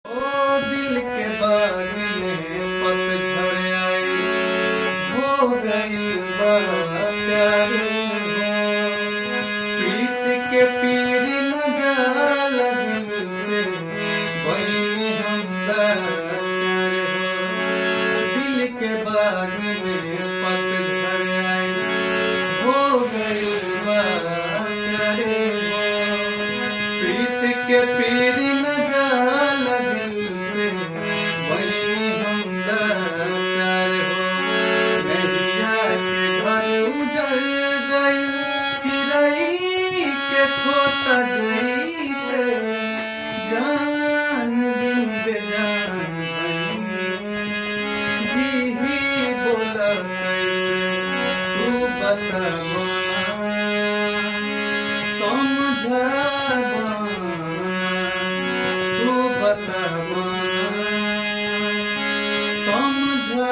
ओ दिल के बाग में पतझड़ आई, हो गई बा प्यार हो। प्रीत के पीर न जाला दिल से, बहिनी हम लाचार हो। दिल के बाग में पतझड़ आई, हो गई बा प्यार हो। प्रीत के पीर न जाला दिल से, बहिनी हम लाचार हो। नैया के घर उजड़ गई, चिरई के खोता जैसे। जान बिन बेजान बनी, जी ही बोला कैसे, तू बता बोना, समझा बोना, तू बता बोना, समझा